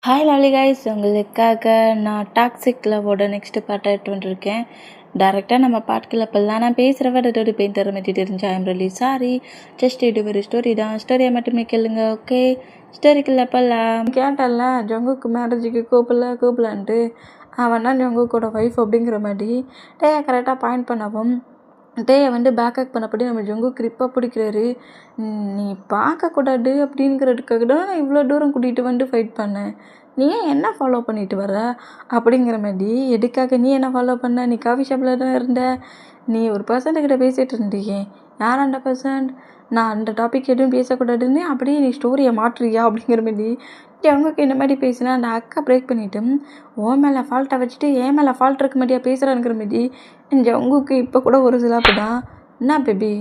Hi lovely guys, உங்களுக்காக நான் toxic லவ்வோட next part எடுத்து வந்துருக்கேன். டேரெக்டாக நம்ம பாட்டுக்குள்ள இப்போல்லாம் நான் பேசுகிற வேறு பெயின் தர மாதிரி தெரிஞ்சு ஐம் ரியலி சாரி. ஜஸ்ட் இது ஒரு ஸ்டோரி தான், ஸ்டோரியை மட்டுமே கேளுங்க. ஓகே, ஸ்டோரிக்குள்ள இப்போல்லாம் கேட்டால ஜங்குக்கு மேரேஜுக்கு கூப்பிடலான்ட்டு அவன் தான் ஜங்குக்கோட ஒய்ஃப் அப்படிங்கிற மாதிரி கரெக்டாக பாயிண்ட் பண்ணவும் டேயை பேக்கப் பண்ணப்படி நம்ம ஜங்கு கிரிப்பாக பிடிக்கிறாரு. நீ பார்க்கக்கூடாது அப்படிங்கிறதுக்காக தான் நான் இவ்வளோ தூரம் கூட்டிகிட்டு ஃபைட் பண்ணேன். நீ ஏன் என்ன ஃபாலோ பண்ணிட்டு வர அப்படிங்கிற மாதிரி. எதுக்காக நீ என்ன ஃபாலோ பண்ண? நீ காஃபி ஷாப்பில் தான் இருந்த. நீ ஒரு பர்சன்ட்டுக்கிட்ட பேசிகிட்டு இருந்தீங்க. யார் அந்த பர்சன்ட்? நான் அந்த டாபிக் எதுவும் பேசக்கூடாதுன்னு அப்படியே நீ ஸ்டோரியை மாற்றுறியா அப்படிங்கிற மாதிரி. அவங்களுக்கு இந்த மாதிரி பேசினா அந்த அக்கா பிரேக் பண்ணிவிட்டு ஓ மேலே ஃபால்ட்டை வச்சுட்டு என் மேலே ஃபால்ட் இருக்க மாதிரியா பேசுகிறாங்கிற மாதிரி. அவங்களுக்கு இப்போ கூட ஒரு சிலாப்பு தான். என்ன பேபி,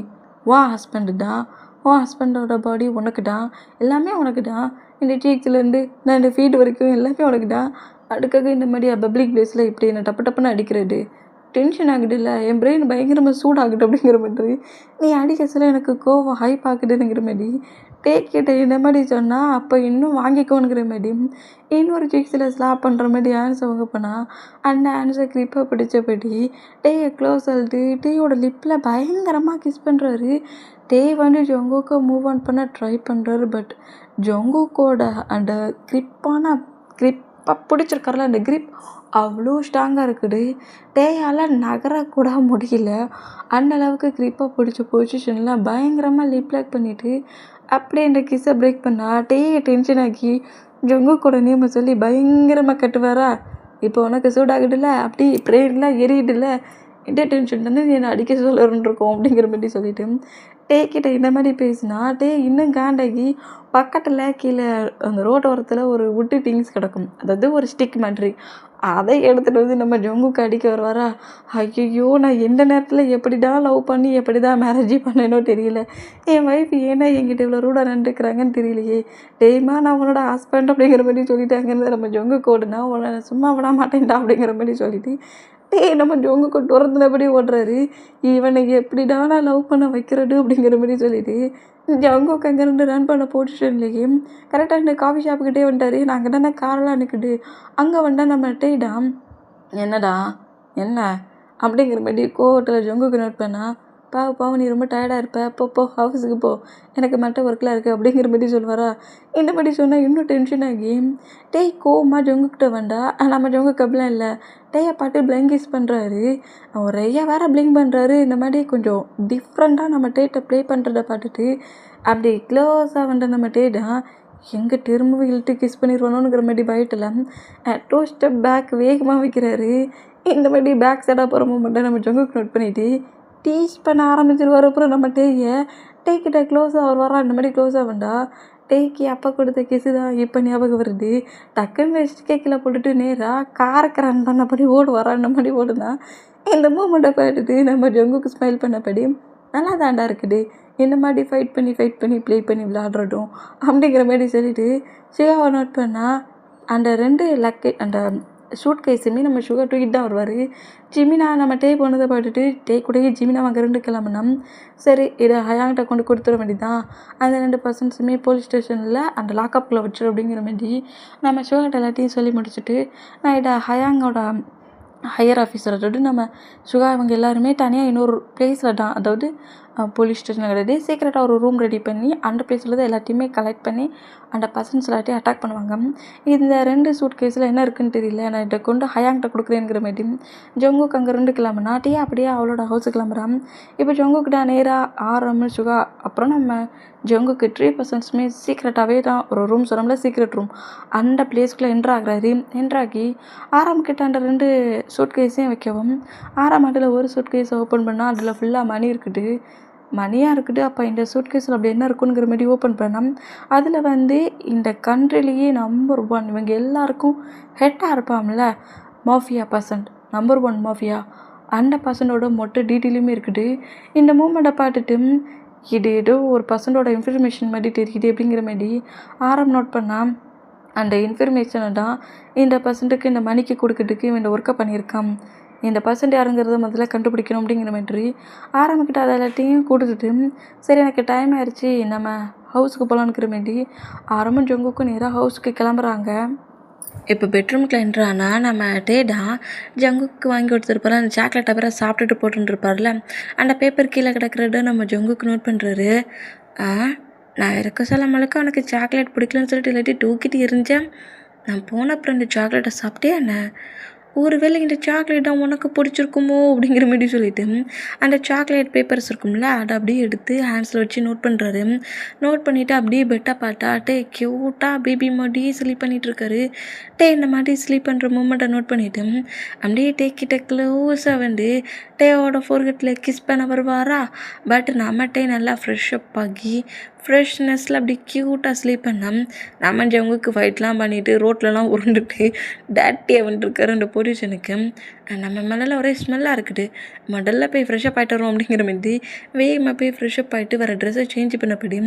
ஹஸ்பண்டு தான், ஹஸ்பண்டோட பாடி உனக்கு தான், எல்லாமே உனக்கு தான். இந்த சீக்ஸ்லேருந்து நான் இந்த ஃபீட் வரைக்கும் எல்லாமே உனக்கு தான். அதுக்காக இந்த மாதிரி பப்ளிக் பிளேஸில் இப்படி என்ன டப்புன்னு அடிக்கிறது டென்ஷன் ஆகுது இல்லை, என் பிரெயின் பயங்கரமாக சூடாகுது அப்படிங்கிற மாதிரி. நீ அடிக்க சொல்ல எனக்கு கோவம் ஹைப் ஆகுதுங்கிற மாதிரி. கிட்ட இந்த மாதிரி சொன்னால் அப்போ இன்னும் வாங்கிக்கோங்கிற மாதிரி இன்னொரு சிக்ஸில் ஸ்லாப் பண்ணுற மாதிரி ஆன்சர் அவங்க போனால் அந்த ஆன்சர் கிரிப்பாக பிடிச்சபடி க்ளோஸ் ஆகிட்டு டேயோட லிப்பில் பயங்கரமாக கிஸ் பண்ணுறாரு. ஜொங்குக்கு மூவ் ஆன் பண்ண ட்ரை பண்ணுறாரு. பட் ஜொங்குக்கோட அந்த கிரிப்பாக பிடிச்சிருக்காருல அந்த கிரிப் அவ்வளோ ஸ்ட்ராங்காக இருக்குது. டேயால் நகரக்கூட முடியல. அந்த அளவுக்கு கிரிப்பாக பிடிச்ச பொசிஷனில் பயங்கரமாக லிப் லாக் பண்ணிவிட்டு அப்படியே இந்த கிஸ்ஸை பிரேக் பண்ணா டென்ஷன் ஆகி ஜொங்கு கூட நேம சொல்லி பயங்கரமாக கட்டுவாரா. இப்போ உனக்கு சூடாகுதுல்ல, அப்படி ப்ரேயர்லாம் எரியுதுல்ல, இந்த டென்ஷன் தானே நீ என்னை அடிக்க சொல்லணுருக்கோம் அப்படிங்கிற மாதிரி சொல்லிவிட்டு கிட்ட இந்த மாதிரி பேசினா இன்னும் காண்டாகி பக்கத்தில் கீழே அந்த ரோட்டோரத்தில் ஒரு வுட்டு திங்ஸ் கிடக்கும், அதாவது ஒரு ஸ்டிக் மாதிரி. அதை எடுத்துகிட்டு வந்து நம்ம ஜொங்குக்கு அடிக்க வருவாரா. ஐயோ, நான் எந்த நேரத்தில் எப்படி தான் லவ் பண்ணி எப்படி தான் மேரேஜ் பண்ணேனோ தெரியல. என் ஒய்ஃப் ஏன்னா என்கிட்ட இவ்வளோ ரூடாக நடந்துக்கிறாங்கன்னு தெரியலையே. டேய்மா, நான் உன்னோட ஹஸ்பண்ட் அப்படிங்கிற மாதிரி சொல்லிட்டாங்கன்னு நம்ம ஜொங்கு கோடுனா உன்னை சும்மா விட மாட்டேன்டா அப்படிங்கிற மாதிரி சொல்லிட்டு நம்ம ஜொங்குக்கு துரத்துனபடி ஓடுறாரு. இவனை எப்படிடா நான் லவ் பண்ண வைக்கிறது அப்படிங்கிற மாதிரி சொல்லிட்டு ஜங்குக்கு அங்கேருந்து ரன் பண்ண பொசிஷன்லேயே கரெக்டாக இந்த காஃபி ஷாப்புக்கிட்டே வந்துட்டாரு. நாங்கள் தானே காரெல்லாம் நிற்குது. அங்கே வந்தால் நம்ம டேடா என்னடா என்ன அப்படிங்கிற மாதிரி கோவத்தில் ஜங்குக்கு நோட் பண்ணா பாவம் நீ ரொம்ப டயர்டாக இருப்ப, போ ஹவுஸுக்கு போ, எனக்கு மற்ற ஒர்க்கெலாம் இருக்குது அப்படிங்கிற மாதிரி சொல்லுவாரா. இந்த மாதிரி சொன்னால் இன்னும் டென்ஷன் ஆகி கோவமாக ஜொங்குக்கிட்ட வேண்டா. நம்ம ஜொங்கு கப்லாம் இல்லை. பாட்டு பிளங்கிஸ் பண்ணுறாரு. அவர் ஐயா வேறு பிளிங்க் பண்ணுறாரு. இந்த மாதிரி கொஞ்சம் டிஃப்ரெண்ட்டாக நம்ம ப்ளே பண்ணுறத பார்த்துட்டு அப்படி க்ளோஸாக வந்துட்டு நம்ம எங்கே திரும்பவும் இழுத்து கிஸ் பண்ணிடுவானோங்கிற மாதிரி பயத்தில் 2 ஸ்டெப் பேக் வேகமாக வைக்கிறாரு. இந்த மாதிரி பேக் சைடாக போகிற மூமெண்ட்டை நம்ம ஜொங்குக்கு நோட் பண்ணிவிட்டு டீச் பண்ண ஆரம்பிச்சிருவார். அப்புறம் நம்ம கிட்ட க்ளோஸாக அவர் வரா. இந்த மாதிரி க்ளோஸாக வேண்டா. அப்போ கொடுத்த கிசு தான் இப்போ ஞாபகம் வருது. டக்குன்னு வச்சுட்டு கீழே போட்டுட்டு நேராக காரக்கு ரன் பண்ணபடி ஓடுவாரா. இந்த மாதிரி ஓடுனா இந்த மூமெண்ட்டை பார்த்துட்டு நம்ம ஜங்குக்கு ஸ்மைல் பண்ணபடி நல்லா தாண்டா இருக்குது, இந்த மாதிரி ஃபைட் பண்ணி ப்ளே பண்ணி விளையாடுறதும் அப்படிங்கிற மாதிரி சொல்லிவிட்டு சிகாவை நோட் பண்ணால் அந்த 2 அந்த ஷூட் கேஸுமே நம்ம சுகர் தூக்கிட்டு தான் வருவார். ஜிமினா நம்ம போனதை பார்த்துட்டு கூடயே ஜிமினா அங்கே 2 கிளம்புனா சரி இதை ஹயாங்கிட்ட கொண்டு கொடுத்துட வேண்டியதான். அந்த 2 பர்சன்ஸுமே போலீஸ் ஸ்டேஷனில் அந்த லாக்அப்பில் வச்சிரு அப்படிங்கிற மாதிரி நம்ம சுகர்கிட்ட எல்லாத்தையும் சொல்லி முடிச்சுட்டு நான் இதை ஹயாங்கோட ஹையர் ஆஃபீஸர், அதாவது நம்ம சுகா இவங்க எல்லாருமே தனியாக இன்னொரு பிளேஸில் தான், அதாவது போலீஸ் ஸ்டேஷன் கிடையாது, சீக்கிரட்டாக ஒரு ரூம் ரெடி பண்ணி அந்த பிளேஸில் தான் எல்லாத்தையுமே கலெக்ட் பண்ணி அந்த பர்சன்ஸ் எல்லாத்தையும் அட்டாக் பண்ணுவாங்க. இந்த 2 சூட் கேஸில் என்ன இருக்குன்னு தெரியல, நான் இதை கொண்டு ஹயாங்கிட்ட கொடுக்குறேங்கிற மாதிரி ஜொங்குக்கு அங்கே 2 கிளம்புனா அப்படியே அவளோட ஹவுஸுக்கு கிளம்புறான். இப்போ ஜொங்குக்கிட்ட நேராக ஆரம் சுகா அப்புறம் நம்ம ஜொங்குக்கு 3 பர்சன்ஸுமே சீக்ரெட்டாகவே தான் ஒரு ரூம் சொன்னோம்ல, சீக்ரெட் ரூம், அந்த பிளேஸ்க்குள்ளே என்ட்ராகி ஆரம்பிக்கிட்ட அந்த 2 சூட் கேஸையும் வைக்கவும் அதில் ஒரு சூட் கேஸை ஓப்பன் பண்ணால் அதில் ஃபுல்லாக மணியாக இருக்குது. அப்போ இந்த சூட் கேஸில் அப்படி என்ன இருக்குங்கிற மாதிரி ஓப்பன் பண்ணால் அதில் இந்த கண்ட்ரிலேயே நம்பர் 1 இவங்க எல்லாருக்கும் ஹெட்டாக இருப்பாங்கள்ல மாஃபியா பர்சன்ட், நம்பர் 1 மாஃபியா, அந்த பர்சனோட மொட்டை டீட்டெயிலுமே இருக்குது. இந்த மூமெண்ட்டை பார்த்துட்டு இது ஏதோ ஒரு பர்சனோட இன்ஃபர்மேஷன் மாதிரி தெரியுது அப்படிங்கிற மாதிரி நோட் பண்ணால் அந்த இன்ஃபர்மேஷனை தான் இந்த பர்சன்ட்டுக்கு இந்த மணிக்கு கொடுக்கறதுக்கு இவன் இந்த ஒர்க்கை பண்ணியிருக்கான். இந்த பர்சன்ட் யாருங்கிறத முதல்ல கண்டுபிடிக்கணும் அப்படிங்கிற மாதிரி ஆரம்பிக்கிட்ட அதை எல்லாத்தையும் கொடுத்துட்டு சரி எனக்கு டைம் ஆயிடுச்சு நம்ம ஹவுஸுக்கு போகலான்னுக்கிற மாதிரி ஜொங்குக்கும் நேராக ஹவுஸுக்கு கிளம்புறாங்க. இப்போ பெட்ரூம்குள்ள என்ட்ரு ஆனா நம்ம டேடா ஜங்குக்கு வாங்கி கொடுத்துருப்பாரு. அந்த சாக்லேட் அப்புறம் சாப்பிட்டுட்டு போட்டுருப்பார்ல, அந்த பேப்பர் கீழே கிடக்கிறத நம்ம ஜங்குக்கு நோட் பண்ணுறாரு. நான் இருக்க சொல்ல முழுக்க அவனுக்கு சாக்லேட் பிடிக்கலன்னு சொல்லிட்டு இல்லாட்டி தூக்கிட்டு எரிஞ்சேன். நான் போன அப்புறம் இந்த சாக்லேட்டை சாப்பிட்டே என்ன ஒருவேளை இந்த சாக்லேட் தான் உனக்கு பிடிச்சிருக்குமோ அப்படிங்கிற மாதிரி சொல்லிட்டு அந்த சாக்லேட் பேப்பர்ஸ் இருக்கும்ல அதை அப்படியே எடுத்து ஹேண்ட்ஸில் வச்சு நோட் பண்ணுறாரு. நோட் பண்ணிவிட்டு அப்படியே பெட்டை பார்த்தா டே க்யூட்டாக பேபி மாதிரி ஸ்லீப் பண்ணிகிட்ருக்காரு. இந்த மாதிரி ஸ்லீப் பண்ணுற மூமெண்ட்டை நோட் பண்ணிவிட்டு அப்படியே கிட்ட க்ளோஸாக வந்து டேவோட ஃபோர்கெட்டில் கிஸ் பண்ண வருவாரா. பட் நம்ம நல்லா ஃப்ரெஷ்அப் ஆகி ஃப்ரெஷ்னஸில் அப்படி க்யூட்டாக ஸ்லீப் பண்ணோம். நம்ம ஜங்குக்கு ஃபைட்லாம் பண்ணிவிட்டு ரோட்லலாம் உருண்டுட்டு டேட்டியாக வந்துருக்காரு அந்த பொசிஷனுக்கு. நம்ம மேலே ஒரே ஸ்மெல்லாக இருக்குது. முதல்ல போய் ஃப்ரெஷ்அப் ஆகிட்டு வரோம் அப்படிங்கிற மாதிரி வேகமாக போய் ஃப்ரெஷ்அப் ஆகிட்டு வர ட்ரெஸ்ஸை சேஞ்ச் பண்ணப்படி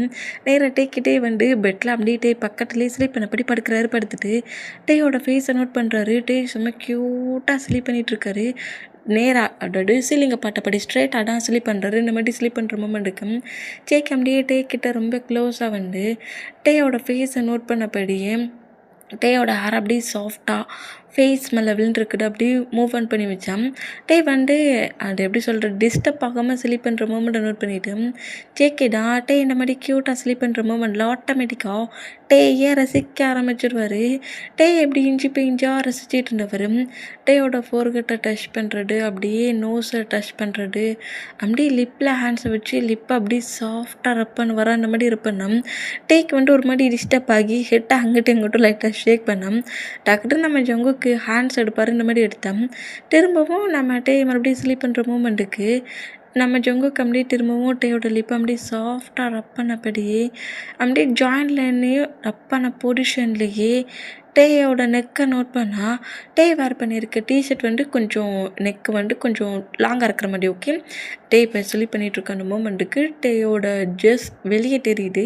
நேராக டேக்கிட்டே வந்து பெட்டில் அப்படியே பக்கத்துலேயே ஸ்லீப் பண்ணப்படி படுக்கிறாரு. படுத்துட்டு டேயோட ஃபேஸை நோட் பண்ணுறாரு. செம்ம க்யூட்டாக ஸ்லீப் பண்ணிகிட்ருக்காரு. நேராக அதாவது சீலிங்கை பாட்டப்படி ஸ்ட்ரெயிட்டாக தான் ஸ்லீப் பண்ணுறாரு. இந்த மாதிரி ஸ்லீப் பண்ணுற மூமெண்ட்டுக்கு அப்படியே கிட்ட ரொம்ப க்ளோஸாக வந்து டேயோட ஃபேஸை நோட் பண்ணபடியே டேயோட ஹேர் அப்படியே சாஃப்டாக ஃபேஸ் மேலே விழுந்துருக்குது அப்படியே மூவ் ஆன் பண்ணி வச்சான். வந்து அது எப்படி சொல்கிறது டிஸ்டர்ப் ஆகாமல் ஸ்லீப் பண்ணுற மூமெண்ட்டை நோட் பண்ணிவிட்டு ஜேகேடா இந்த மாதிரி க்யூட்டாக ஸ்லீப் பண்ணுற மூமெண்ட்டில் ஆட்டோமேட்டிக்காக ஏன் ரசிக்க ஆரம்பிச்சிடுவார். எப்படி இஞ்சி இஞ்சாக ரசிச்சிட்டு இருந்தவர் டேயோட ஃபோர்கெட்டை டச் பண்ணுறது, அப்படியே நோஸை டச் பண்ணுறது, அப்படியே லிப்பில் ஹேண்ட்ஸை வச்சு லிப்பை அப்படியே சாஃப்டாக ரப் பண்ண வர அந்த மாதிரி இருப்பேன்னா வந்து ஒரு மாதிரி டிஸ்டர்ப் ஆகி ஹெட்டை அங்கிட்டும் இங்கிட்டும் லைட்டாக ஷேக் பண்ணோம். டக்குன்னு நம்ம ஜங்குக்கு ஹேண்ட்ஸ் எடுப்பார். இந்த மாதிரி எடுத்தோம். திரும்பவும் நம்ம மறுபடியும் ஸ்லீப் பண்ணுற மூமெண்ட்டுக்கு நம்ம ஜங்குக்கு அப்படியே திரும்பவும் டேயோட லிப்பை அப்படியே சாஃப்டாக ரப் பண்ணபடியே அப்படியே ஜாயின்ட்லேயும் ரப் பண்ண பொசிஷன்லேயே டேயோட நெக்கை நோட் பண்ணால் வேர் பண்ணியிருக்க டிஷர்ட் வந்து கொஞ்சம் நெக்கு வந்து கொஞ்சம் லாங்காக இருக்கிற மாதிரி. ஓகே, இப்போ ஸ்லீப் பண்ணிகிட்ருக்க அந்த மூமெண்ட்டுக்கு டேயோட ட்ரெஸ் வெளியே தெரியுது.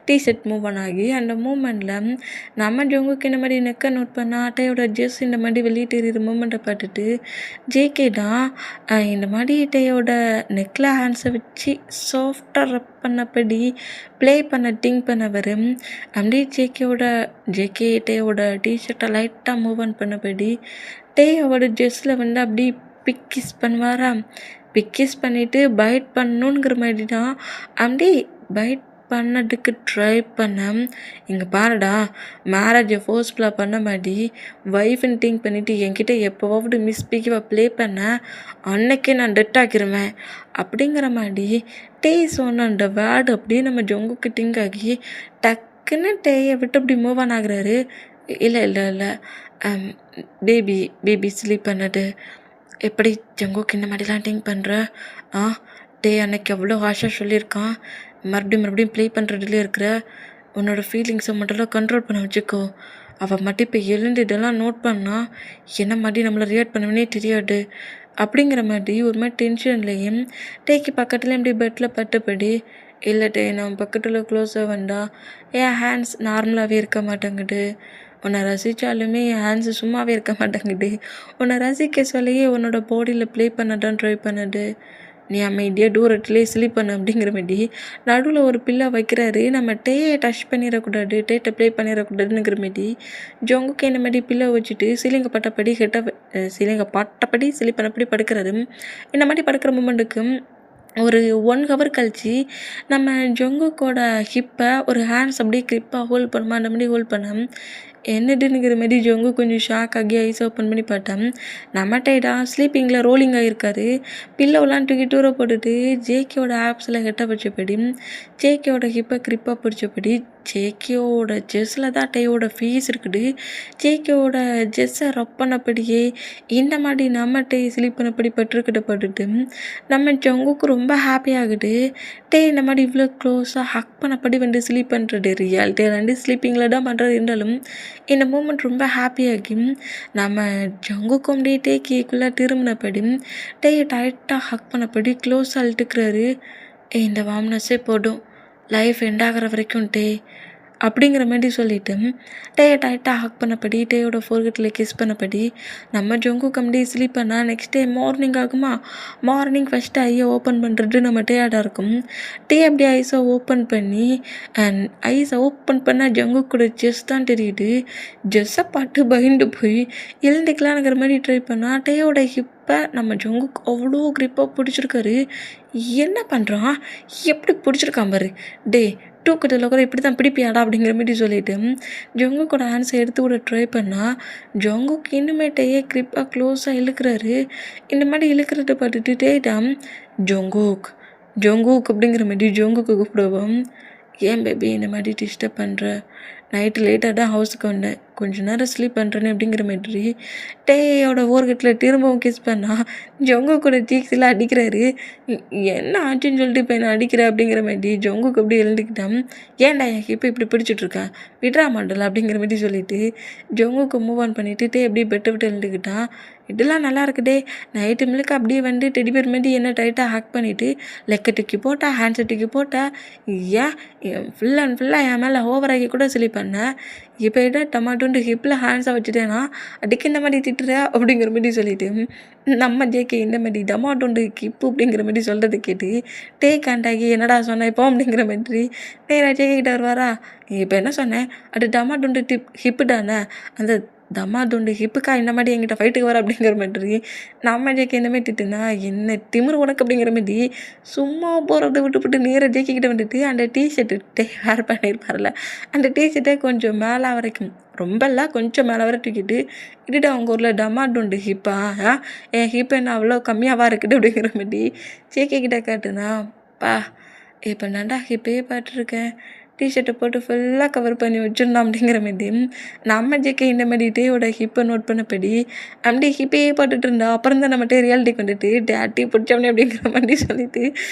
டிஷர்ட் மூவ் ஆகி அந்த மூமெண்ட்டில் நம்ம ஜங்குக்கு இந்த மாதிரி நெக்கை நோட் பண்ணால் டேயோட ட்ரெஸ் இந்த மாதிரி வெளியே தெரியுற மூமெண்ட்டை பார்த்துட்டு ஜேகே தான் இந்த மாதிரி டேயோட நெக்கில் ஹேண்ட்ஸை வச்சு சாஃப்டாக ரப் பண்ணபடி ப்ளே பண்ண திங்க் பண்ணவர் அப்படியே ஜேகே டேயோட டிஷர்ட்டை லைட்டாக மூவ் ஆன் பண்ணபடி டேயோட ட்ரெஸ்ஸில் வந்து அப்படி பிக்கிஸ் பண்ணுவாரா. பிக்கிஸ் பண்ணிவிட்டு பைட் பண்ணணுங்கிற மாதிரி தான் அப்படியே பைட் பண்ணதுக்கு ட்ரை பண்ணேன். இங்கே பாருடா, மேரேஜை ஃபோர்ஸ்ஃபுல்லாக பண்ண மாதிரி ஒய்ஃப்னு திங்க் பண்ணிவிட்டு என்கிட்ட எப்போவாவது மிஸ்பிக்கிவாக ப்ளே பண்ண அன்னைக்கே நான் டெட் ஆக்கிருவேன் அப்படிங்கிற மாதிரி சொன்ன அந்த வேர்டு அப்படியே நம்ம ஜங்குக்கு திங்க் ஆகி டக்குன்னு டேயை விட்டு அப்படி மூவ் ஆன் ஆகுறாரு. இல்லை பேபி ஸ்லீப் பண்ணது எப்படி ஜங்குக்கு இந்த மாதிரிலாம் திங்க் பண்ணுற? அன்னைக்கு அவ்வளோ ஹாஷாக சொல்லியிருக்கான், மறுபடியும் ப்ளே பண்ணுறதுலேயே இருக்கிற. உன்னோட ஃபீலிங்ஸை மட்டும் கண்ட்ரோல் பண்ண வச்சுக்கோ. அவள் மட்டும் இப்போ எழுந்து இதெல்லாம் நோட் பண்ணால் என்ன மாதிரி நம்மளை ரியாக்ட் பண்ணுவேனே தெரியாது அப்படிங்கிற மாதிரி ஒரு மாதிரி டென்ஷன்லேயும் பக்கத்தில் இப்படி பெட்டில் பட்டபடி இல்லை நான் பக்கத்தில் க்ளோஸாக வந்தா என் ஹேண்ட்ஸ் நார்மலாகவே இருக்க மாட்டேங்குது. உன்னை ரசித்தாலுமே என் ஹேண்ட்ஸு சும்மாவே இருக்க மாட்டேங்குது. உன்னை ரசிக்க சொல்லியே உன்னோட பாடியில் ப்ளே பண்ண தான் ட்ரை பண்ணுது. நீ அமைதியாக தூரத்துலேயே ஸ்லீப் பண்ண அப்படிங்கிற மாதிரி நடுவில் ஒரு பில்லை வைக்கிறாரு. நம்ம டேயை டச் பண்ணிடக்கூடாது, டேட்டை ப்ளே பண்ணிடக்கூடாதுங்கிற மாதிரி ஜங்குக்கு இந்த மாதிரி பில்லை வச்சுட்டு சீலிங்க பாட்டப்படி ஸ்லீப் பண்ணப்படி படுக்கிறாரு. இந்த மாதிரி படுக்கிற மூமெண்ட்டுக்கு ஒரு 1 ஹவர் கழிச்சு நம்ம ஜங்குக்கோட ஹிப்பை ஒரு ஹேண்ட்ஸ் அப்படியே கிரிப்பாக ஹோல்ட் பண்ணுமா அந்த மாதிரி ஹோல்ட் பண்ண என்னதுங்கிற மாதிரி ஜங்கு கொஞ்சம் ஷாக் ஆகி ஐஸ் ஓப்பன் பண்ணி பார்த்தேன். நம்ம டைடா ஸ்லீப்பிங்கில் ரோலிங் ஆகியிருக்காரு. பில்லோலாம் தூக்கி தூர போட்டுட்டு ஜேகேயோட ஆப்ஸில் ஹெட்டை பிடிச்சபடி ஜேகேயோட ஹிப்பை கிரிப்பாக பிடிச்சபடி ஜேகேயோட ஜெஸ்ஸில் தான் டேயோட ஃபேஸ் இருக்குது. ஜேகேயோட ஜெஸ்ஸை ரப் பண்ணபடியே இந்த மாதிரி நம்ம டே ஸ்லீப் பண்ணபடி பட்டுட்டு நம்ம ஜங்குக்கு ரொம்ப ஹாப்பி ஆகுது. இந்த மாதிரி இவ்வளோ க்ளோஸாக ஹக் பண்ணபடி வந்து ஸ்லீப் பண்ணுறது ரியாலிட்டியாக வந்து ஸ்லீப்பிங்கில் தான் பண்ணுறது இருந்தாலும் இந்த மூமெண்ட் ரொம்ப ஹாப்பியாகி நம்ம ஜங்குக்கும் அப்படியே டேக்குள்ளே திரும்பினபடி டேயை டைட்டாக ஹக் பண்ணபடி க்ளோஸாக இழுத்துக்கிறாரு. இந்த வார்ம்னஸே போதும், லைஃப் எண்ட் ஆகிற வரைக்கும் அப்படிங்கிற மாதிரி சொல்லிட்டு டேயை டைட்டாக ஹக் பண்ணப்படி டேயோட ஃபோர்கெட்டில் கிஸ் பண்ணப்படி நம்ம ஜொங்கு கம்பி ஸ்லீப் பண்ணால் நெக்ஸ்ட் டே மார்னிங் ஆகுமா. மார்னிங் ஃபஸ்ட்டு ஐயை ஓப்பன் பண்ணுறது நம்ம டேயாடாக இருக்கும். டே அப்படியே ஐஸை ஓப்பன் பண்ணி அண்ட் ஐஸை ஓப்பன் பண்ணால் ஜங்கு கூட ஜெஸ் தான் தெரியுது. ஜெஸ்ஸை பார்த்து பயந்து போய் எழுந்துக்கலாங்கிற மாதிரி ட்ரை பண்ணால் டேயோட ஹிப்பை நம்ம ஜங்குக்கு அவ்வளோ க்ரிப்பாக பிடிச்சிருக்காரு. என்ன பண்ணுறான், எப்படி பிடிச்சிருக்கான் பாரு. டே தூக்கத்தில் கூட இப்படி தான் பிடிப்பியாடா அப்படிங்கிற மாதிரி சொல்லிட்டு ஜங்குக்கோட ஹேண்ட்ஸை எடுத்து விட ட்ரை பண்ணால் ஜங்குக்கு இன்னுமேட்டையே க்ரிப்பாக க்ளோஸாக இழுக்கிறாரு. இந்த மாதிரி இழுக்கிறத பார்த்துட்டு டேட்டாம் ஜங்குக் ஜங்குக் அப்படிங்கிற மாதிரி ஜங்குக்கு கூப்பிடுவோம். ஏன் பேபி இந்த மாதிரி டிஸ்டர்ப் பண்ணுற, நைட்டு லேட்டாக தான் ஹவுஸுக்கு வந்தேன், கொஞ்சம் நேரம் ஸ்லீப் பண்ணுறேன்னு அப்படிங்கிற மாதிரி டேயோட ஓர்கட்டில் திரும்பவும் கிஸ் பண்ணால் ஜொங்கு கூட சீக்ஸில் அடிக்கிறாரு. என்ன ஆச்சுன்னு சொல்லிட்டு இப்போ என்ன அடிக்கிற அப்படிங்கிற மாதிரி ஜொங்குக்கு அப்படி எழுந்துக்கிட்டான். ஏன்டா என் இப்போ இப்படி பிடிச்சிட்ருக்கா, விட்ரா மாட்டல அப்படிங்கிற மாதிரி சொல்லிவிட்டு ஜொங்குக்கு மூவ் ஆன் பண்ணிவிட்டு டே எப்படி பெட்டை விட்டு எழுந்துக்கிட்டான். இதெல்லாம் நல்லா இருக்குடே. நைட்டு மில்லுக்கு அப்படியே வந்து டெடிபேர் மாதிரி என்ன டைட்டாக ஹேக் பண்ணிவிட்டு லெக்கை தூக்கி போட்டா, ஹேண்ட்ஸை தூக்கி போட்டா, ஏன் ஃபுல் அண்ட் ஃபுல்லாக என் மேலே ஓவராகி கூட சொல்லி பண்ணேன். இப்போ டமாட்டோன்ட்டு ஹிப்பில் ஹேண்ட்ஸை வச்சுட்டேன்னா அதுக்கு இந்த மாதிரி திட்டுற அப்படிங்கிற மாதிரி சொல்லிவிட்டு நம்ம ஜேகே இந்த மாதிரி டமாட்டோண்டு ஹிப்பு அப்படிங்கிற மாதிரி சொல்கிறத கேட்டு டே காண்டாகி என்னடா சொன்னேன் இப்போ அப்படிங்கிற மாதிரி நேராக ஜேகே கிட்ட வருவாரா. இப்போ என்ன சொன்னேன், அது டமாட்டோண்டு ஹிப்பு தானே, அந்த தம்மாதுண்டு ஹிப்புக்கா இந்த மாதிரி என்கிட்ட ஃபைட்டுக்கு வர அப்படிங்கிற மாதிரி நம்ம ஜேகே இந்த மாதிரி திட்டுனா என்ன திமிரு உனக்கு அப்படிங்கிற மாதிரி சும்மா போகிறத விட்டுவிட்டு நேராக ஜேக்கிக்கிட்ட வந்துட்டு அந்த டிஷர்ட்டு வேர் பண்ணியிருப்பார்ல அந்த டிஷர்ட்டை கொஞ்சம் மேலே வரைக்கும், ரொம்பல கொஞ்சம் மேலே வரை தூக்கிட்டு இதுட்டு அவங்க ஊரில் டமாட்டுண்டு ஹிப்பா, என் ஹிப் என்ன அவ்வளோ கம்மியாவா இருக்குது அப்படிங்கிற மாதிரி ஜேகே கிட்ட காட்டுனா பா இப்போ நான்டா ஹிப்பே பார்த்துருக்கேன், டிஷர்ட்டை போட்டு ஃபுல்லாக கவர் பண்ணி வச்சுருந்தோம் அப்படிங்கிற மாதிரி நம்ம ஜேகே இந்த மாதிரி டேயோட ஹிப்பை நோட் பண்ணப்படி அப்படியே ஹிப்பையே போட்டுட்டு இருந்தா. அப்புறம் தான் நம்மகிட்ட ரியாலிட்டிக்கு வந்துட்டு டேட்டி பிடிச்சோம்னே அப்படிங்கிற மாதிரி சொல்லிட்டு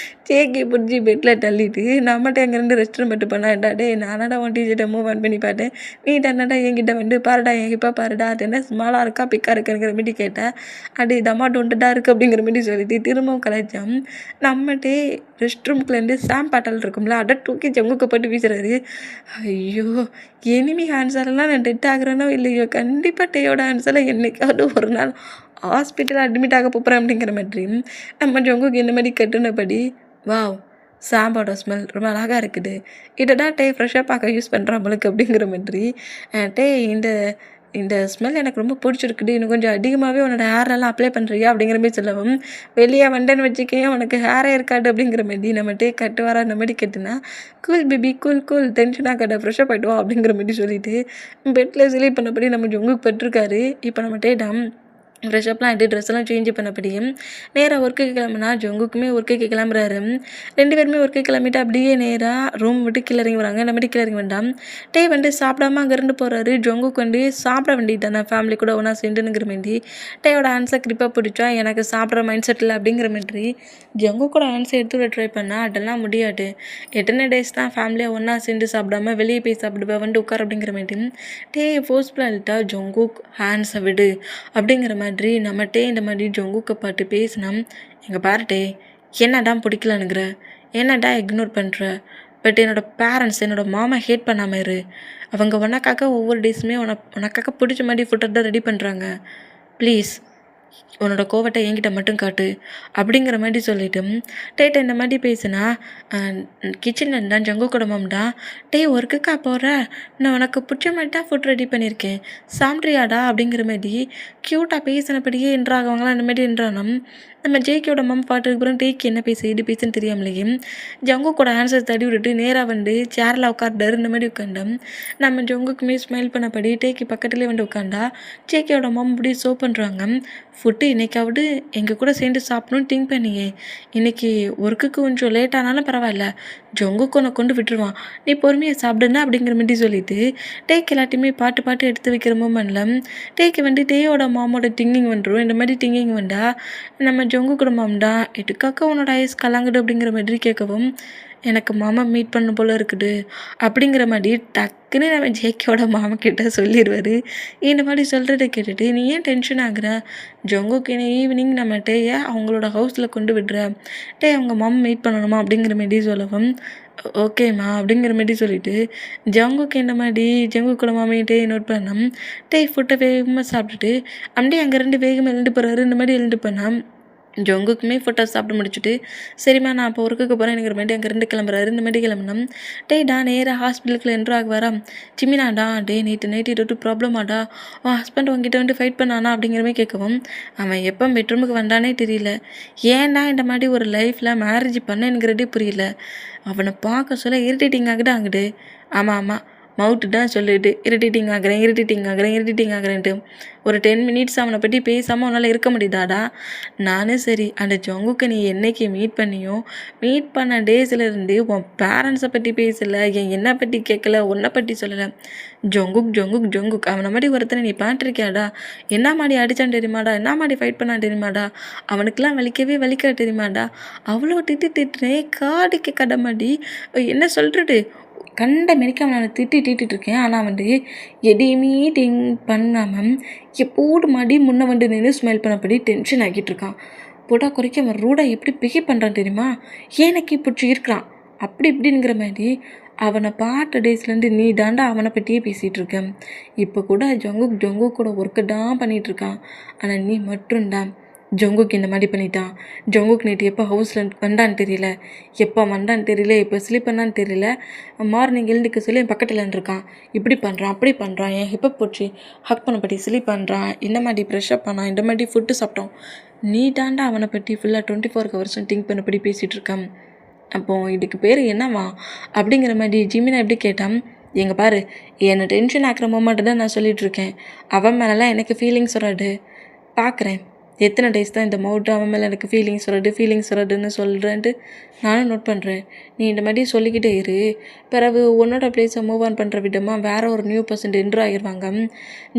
ஜேகே பிடிச்சி பெட்டில் தள்ளிட்டு நம்மகிட்ட அங்கேருந்து ரெஸ்ட் ரூம் மட்டும் பண்ணாடா. டே நானடா உன் டிஷர்ட்டை மூவ் ஆன் பண்ணி பார்த்தேன், நீ தன்னடா என்கிட்ட வந்து பாருடா என் ஹிப்பா பாருடா, அது என்ன ஸ்மாலாக இருக்கா பிக்காக இருக்குங்கிற மாதிரி கேட்டேன். அப்படி டமாட்டோ ஒன்றுடா இருக்குது அப்படிங்கிற மாதிரி சொல்லிட்டு திரும்பவும் கலாய்ச்சான். நம்மகிட்டே ரெஸ்ட் ரூம்குள்ளேருந்து சாம் பாட்டல் இருக்கும்ல அதை தூக்கி ஜங்குக்கு போட்டு வீசுறாரு. ஐயோ எனிமி ஹேண்ட்ஸாலெல்லாம் நான் டெட் ஆகுறேனோ இல்லையோ, கண்டிப்பாக டேயோட ஹேண்ட்ஸால் என்றைக்காவது ஒரு நாள் ஹாஸ்பிட்டலில் அட்மிட் ஆக போகிறேன் அப்படிங்கிற மாதிரி நம்ம ஜங்குக்கு இந்த மாதிரி கட்டுனபடி வாவ் சாம்போட ஸ்மெல் ரொம்ப அழகாக இருக்குது, இதை டே ஃப்ரெஷ்ஷாக பார்க்க யூஸ் பண்ணுறான் நம்மளுக்கு அப்படிங்கிற மாதிரி டே இந்த ஸ்மெல் எனக்கு ரொம்ப பிடிச்சிருக்குது, இன்னும் கொஞ்சம் அதிகமாகவே உன்னோட ஹேரெல்லாம் அப்ளை பண்ணுறியா அப்படிங்கிற மாதிரி சொல்லவும் வெளியே வண்டேன்னு வச்சுக்கேன் உனக்கு ஹேரே இருக்காது அப்படிங்கிற மாதிரி நம்ம டே கட்டு வர அந்த மாதிரி கட்டுனா கூல் பேபி கூல் டென்ஷனாக கட்ட ஃப்ரெஷ்ஷாக போய்ட்டுவோம் அப்படிங்கிற மாதிரி சொல்லிட்டு பெட்டில் ஸ்லீப் பண்ணபடி நம்ம ஜொங்குக்கு பட்டிருக்காரு. இப்போ நம்ம டேடம் ஃப்ரெஷ்அப்லாம் ஆகிட்டு ட்ரெஸ்ஸெல்லாம் சேஞ்ச் பண்ணப்படியும் நேராக ஒர்க்குக்கு கிளம்புனா ஜொங்குக்குமே ஒர்க்குக்கு கிளம்புறாரு. 2 பேருமே ஒர்க்குக்கு கிளம்பிட்டு அப்படியே நேராக ரூம் விட்டு கீழே இறங்கி வராங்க. இந்த மாதிரி கீழே இறங்கி வேண்டாம் டே வந்து சாப்பிடாம அங்கேருந்து போகிறாரு. ஜொங்குக்கு வந்து சாப்பிட வேண்டியது தானே ஃபேமிலி கூட ஒன்றா சேர்ந்துங்கிற மாதிரி டேயோட ஆன்சர் கிரிப்பாக பிடிச்சா எனக்கு சாப்பிட்ற மைண்ட் செட் இல்லை அப்படிங்கிற மாதிரி ஜொங்கு கூட ஆன்சர் எடுத்து விட ட்ரை பண்ணால் அதெல்லாம் முடியாது, எத்தனை டேஸ் தான் ஃபேமிலியாக ஒன்றா சேர்ந்து சாப்பிடாம வெளியே போய் சாப்பிடுவேன் வந்து உட்கார் அப்படிங்கிற மாதிரி டே ஃபோர்ஸ்ஃபுல்லாக இல்லட்டா ஜொங்குக் ஹேண்ட்ஸை விடு அப்படிங்கிற மாதிரி நம்மகிட்டே இந்த மாதிரி ஜொங்குக்கை பாட்டு பேசினா எங்கள் பாருட்டே என்னடா பிடிக்கலனுங்கிற, என்னடா இக்னோர் பண்ணுற, பட் என்னோடய பேரண்ட்ஸ் என்னோடய மாமா ஹேட் பண்ணாமல் இரு, அவங்க உனக்காக ஒவ்வொரு டேஸுமே உனக்காக பிடிச்ச மாதிரி ஃபுட்டை தான் ரெடி பண்ணுறாங்க, ப்ளீஸ் உன்னோட கோவத்தை என்கிட்ட மட்டும் காட்டு அப்படிங்கிற மாதிரி சொல்லிவிட்டு டேட்டை இந்த மாதிரி பேசுனா கிச்சனில் இருந்தான் ஜங்கு குடும்பம்டா. டே ஒர்க்குக்கா போகிற, நான் உனக்கு பிடிச்ச மாதிரி தான் ஃபுட் ரெடி பண்ணியிருக்கேன் சாப்பிட்றியாடா அப்படிங்கிற மாதிரி க்யூட்டாக பேசினபடியே என்றாகவங்களாம் இந்த மாதிரி என்றானம். நம்ம ஜேகேயோட மம் பாட்டுக்கு அப்புறம் டேக்கு என்ன பேசு இது பேசுன்னு தெரியாமலேயே ஜங்கு கூட ஆன்சர் தடி விட்டுட்டு நேராக வந்து சேரில் உட்கார்ந்தாரு. இந்த மாதிரி உட்காந்தோம். நம்ம ஜங்குக்குமே ஸ்மைல் பண்ணபடி டேக்கு பக்கத்துலேயே வந்து உட்காந்தா ஜேகேயோட மம் இப்படி ஷோ பண்ணுறாங்க. ஃபுட்டு இன்றைக்காவது எங்கள் கூட சேர்ந்து சாப்பிடணும்னு திங்க் பண்ணியே, இன்றைக்கி ஒர்க்குக்கு கொஞ்சம் லேட் ஆனாலும் பரவாயில்ல, ஜங்குக்கு உன்னை கொண்டு விட்டுருவான், நீ பொறுமையாக சாப்பிடுனா அப்படிங்கிற மாதிரி சொல்லிவிட்டு டேக்கு எல்லாத்தையுமே பாட்டு எடுத்து வைக்கிற மூமெண்ட்டில் டேக்கு வந்து டேயோட மாமோட திங்கிங் வந்துடும். இந்த மாதிரி திங்கிங் வந்தால் நம்ம ஜங்கு கூட மாம்டா எதுக்காக உன்னோட ஐஸ் கலங்குது அப்படிங்கிற மாதிரி கேட்கவும் எனக்கு மாமா மீட் பண்ண போல் இருக்குது அப்படிங்கிற மாதிரி டக்குன்னு நம்ம ஜேகேயோட மாமா கிட்ட சொல்லிடுவார். இந்த மாதிரி சொல்கிறத கேட்டுட்டு நீ ஏன் டென்ஷன் ஆகுற, ஜங்குக்கு ஈவினிங் நம்ம டேயை அவங்களோட ஹவுஸில் கொண்டு விடுற, டே அவங்க மாமா மீட் பண்ணணுமா அப்படிங்கிற மாதிரி சொல்லவும் ஓகேம்மா அப்படிங்கிற மாரி சொல்லிட்டு ஜங்குக்கு என்ன மாடி ஜங்குக்கூட மாமிகிட்டே நோட் பண்ணோம். ஃபுட்டை வேகமாக சாப்பிட்டுட்டு அப்படியே அங்கே 2 வேகமாக எழுந்து போகிறாரு. இந்த மாதிரி எழுந்து பண்ணால் ஜங்குக்குமே ஃபுட்டை சாப்பிட்டு முடிச்சுட்டு சரிம்மா நான் அப்போ ஒர்க்குக்கு போகிறேன் எனக்கு மாதிரி அங்கே 2 கிளம்புறாரு. இந்த மாதிரி கிளம்புனோம். டா நேராக ஹாஸ்பிட்டலுக்குள்ள என்ட்ரு ஆகுவாரா. சிம்மினாடா நேற்று நைட்டு இது ப்ராப்ளமாடா உன் ஹஸ்பண்ட் உங்ககிட்ட வந்து ஃபைட் பண்ணானா அப்படிங்கிற மாதிரி கேட்கவும் அவன் எப்போ பெட்ரூமுக்கு வந்தானே தெரியல. ஏன்னா இந்த மாதிரி ஒரு லைஃப்பில் மேரேஜ் பண்ணேங்கிறதே புரியல. அவனை பார்க்க சொல்ல இரிட்டேட்டிங் ஆகுது. ஆமாம் மவுட்டு தான் சொல்லிட்டு இரிட்டேட்டிங் ஆகிறேன்ட்டு ஒரு 10 மினிட்ஸ் அவனை பற்றி பேசாமல் உன்னால் இருக்க முடியுதாடா. நானும் சரி அந்த ஜங்குக்கு நீ என்னைக்கு மீட் பண்ணியோ மீட் பண்ண டேஸ்லேருந்து உன் பேரண்ட்ஸை பற்றி பேசலை, என்னை பற்றி கேட்கல, உன்னை பற்றி சொல்லலை. ஜங்குக் அவனை மாதிரி ஒருத்தனை நீ பார்த்துருக்கியாடா. என்ன மாதிரி அடித்தான் தெரியுமாடா, என்ன மாதிரி ஃபைட் பண்ணான் தெரியுமாடா, அவனுக்கெல்லாம் வலிக்க தெரியுமாடா. அவ்வளோ திட்டுறேன் காடுக்கு கடை மாடி என்ன சொல்கிறது கண்ட மெரிக்க அவனை திட்டிட்டு இருக்கேன். ஆனால் வந்து எதையுமே பண்ணாமல் எப்போது மடி முன்ன வந்து நின்று ஸ்மைல் பண்ணபடி டென்ஷன் ஆகிட்டு இருக்கான். போட்டா குறைக்க அவன் ரூடாக எப்படி பிஹேவ் பண்ணுறான் தெரியுமா. எனக்கு பிடிச்சி இருக்கிறான் அப்படி இப்படிங்கிற மாதிரி அவனை பார்த்த டேஸ்லேருந்து நீ தாண்டா அவனை பற்றியே பேசிகிட்டு இருக்கேன். இப்போ கூட ஜங்கு கூட ஒர்க்கு தான் பண்ணிகிட்ருக்கான். ஆனால் நீ மட்டும்தான் ஜங்குக்கு இந்த மாதிரி பண்ணிட்டான். ஜங்குக்கு நேற்று எப்போ ஹவுஸில் வந்தான்னு தெரியல, எப்போ ஸ்லீப் பண்ணான்னு தெரியல. மார்னிங் எழுந்துக்க சொல்லி என் பக்கத்தில் இருக்கான். இப்படி பண்ணுறான் அப்படி பண்ணுறான், என் ஹிப்பை போச்சு ஹக் பண்ண பற்றி ஸ்லீப் பண்ணுறான், இந்த மாதிரி ப்ரெஷ்அப் பண்ணான், இந்த மாதிரி ஃபுட்டு சாப்பிட்டோம். நீ தாண்டா அவனை பற்றி ஃபுல்லாக 24 ஹவர்ஸும் திங்க் பண்ணபடி பேசிகிட்டு இருக்கான். அப்போது இதுக்கு பேர் என்னவா அப்படிங்கிற மாதிரி ஜிமினா எப்படி கேட்டான். எங்கே பாரு என்னை டென்ஷன் ஆக்கிற மொமெண்ட்டு தான் நான் சொல்லிகிட்ருக்கேன். அவன் மேலெலாம் எனக்கு ஃபீலிங்ஸ் வராது. பார்க்குறேன் எத்தனை டேஸ் தான் இந்த மவுட்டு அவன் மேலே எனக்கு ஃபீலிங்ஸ் வராதுன்னு சொல்கிறேன்ட்டு நானும் நோட் பண்ணுறேன். நீ இந்த மாதிரி சொல்லிக்கிட்டே இரு. பிறகு உன்னோட பிளேஸை மூவ் ஆன் பண்ணுற விதமாக வேறு ஒரு நியூ பர்சன்ட் என்ட்ரு ஆகிடுவாங்க.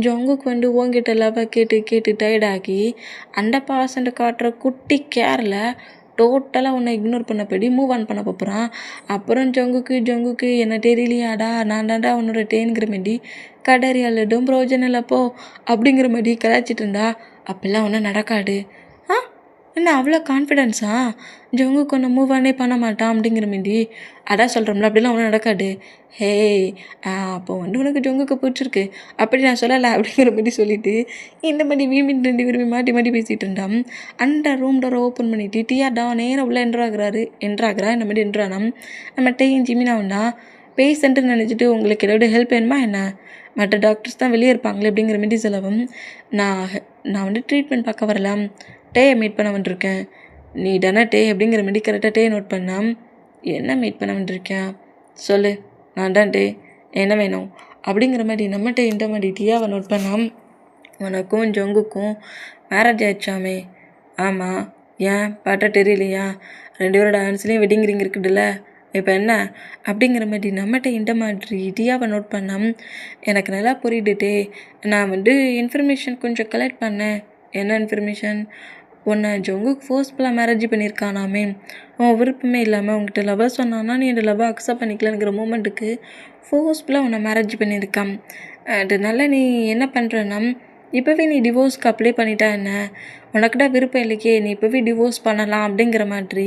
ஜங்குக்கு வந்து உங்ககிட்ட லவ் கேட்டு டயர்டாகி அந்த பர்சன்ட் காட்டுற குட்டி கேரில் டோட்டலாக உன்னை இக்னோர் பண்ணபடி மூவ் ஆன் பண்ண போகிறான். அப்புறம் ஜங்குக்கு என்ன தெரியலையாடா நான் தாண்டா உன்னோட டேங்கிற மாரி கடறியாலிடும் பிரோஜனம் இல்லைப்போ அப்படிங்கிற மாதிரி கலாச்சிட்டு இருந்தா அப்பெல்லாம் ஒன்றும் நடக்காது. என்ன அவ்வளோ கான்ஃபிடென்ஸா ஜங்குக்கு ஒன்று மூவ் ஆனே பண்ண மாட்டான் அப்படிங்கிற மாரி அதான் சொல்கிறோம்ல அப்படிலாம் ஒன்றும் நடக்காது. ஹே அப்போ வந்து உனக்கு ஜங்குக்கு பிடிச்சிருக்கு அப்படி நான் சொல்லலை அப்படிங்கிற மாதிரி சொல்லிவிட்டு இந்த மாதிரி விரும்பி மாட்டி பேசிகிட்டு இருந்தான். அந்த ரூம் டோரை ஓப்பன் பண்ணிவிட்டு டீயாடா நேரம் உள்ள என்ட்ராகிறா இந்த மாதிரி என்ட்ரானா நம்ம டேயும் ஜிமினாவுண்டா பேஷண்ட்டுன்னு நினச்சிட்டு உங்களுக்கு ஏதாவது ஹெல்ப் வேணுமா என்ன, மற்ற டாக்டர்ஸ் தான் வெளியே இருப்பாங்களே அப்படிங்கிற மாரி சொல்லவும் நான் வந்து ட்ரீட்மெண்ட் பார்க்க வரலாம், டேயை மீட் பண்ண வந்துருக்கேன். நீ தானே டே அப்படிங்கிற மாரி கரெக்டாக டே நோட் பண்ணால் என்ன மீட் பண்ண வந்துருக்கேன் சொல்லு, நான் தான் டே என்ன வேணும் அப்படிங்கிற மாதிரி நம்ம டே இந்த மாதிரி டீயாவை நோட் பண்ணால் உனக்கும் ஜங்குக்கும் மேரேஜ் ஆயிடுச்சாமே. ஆமாம் ஏன் பார்த்தா தெரியலையா, 2 பேரோட ஆன்ஸ்லேயும் வெட்டிங் ரிங் இருக்குதுல்ல இப்போ என்ன அப்படிங்கிற மாதிரி நம்மகிட்ட இந்த மாதிரி டீயாவை நோட் பண்ணால் எனக்கு நல்லா புரியுதுட்டே. நான் வந்து இன்ஃபர்மேஷன் கொஞ்சம் கலெக்ட் பண்ணேன். என்ன இன்ஃபர்மேஷன், உன்னை ஜங்குக்கு ஃபோர்ஸ்ஃபுல்லாக மேரேஜ் பண்ணியிருக்கானாமே, உன் விருப்பமே இல்லாமல் உங்ககிட்ட லவ்வாக சொன்னான்னா நீ இந்த லவ்வாக அக்செப்ட் பண்ணிக்கலாங்கிற மூமெண்ட்டுக்கு ஃபோர்ஸ்ஃபுல்லாக உன்னை மேரேஜ் பண்ணியிருக்கான். அதனால நீ என்ன பண்ணுறன்னா இப்போவே நீ டிவோர்ஸ்க்கு அப்ளை பண்ணிட்டா என்ன, உனக்குடா விருப்பம் இல்லைக்கே நீ இப்போவே டிவோர்ஸ் பண்ணலாம் அப்படிங்கிற மாதிரி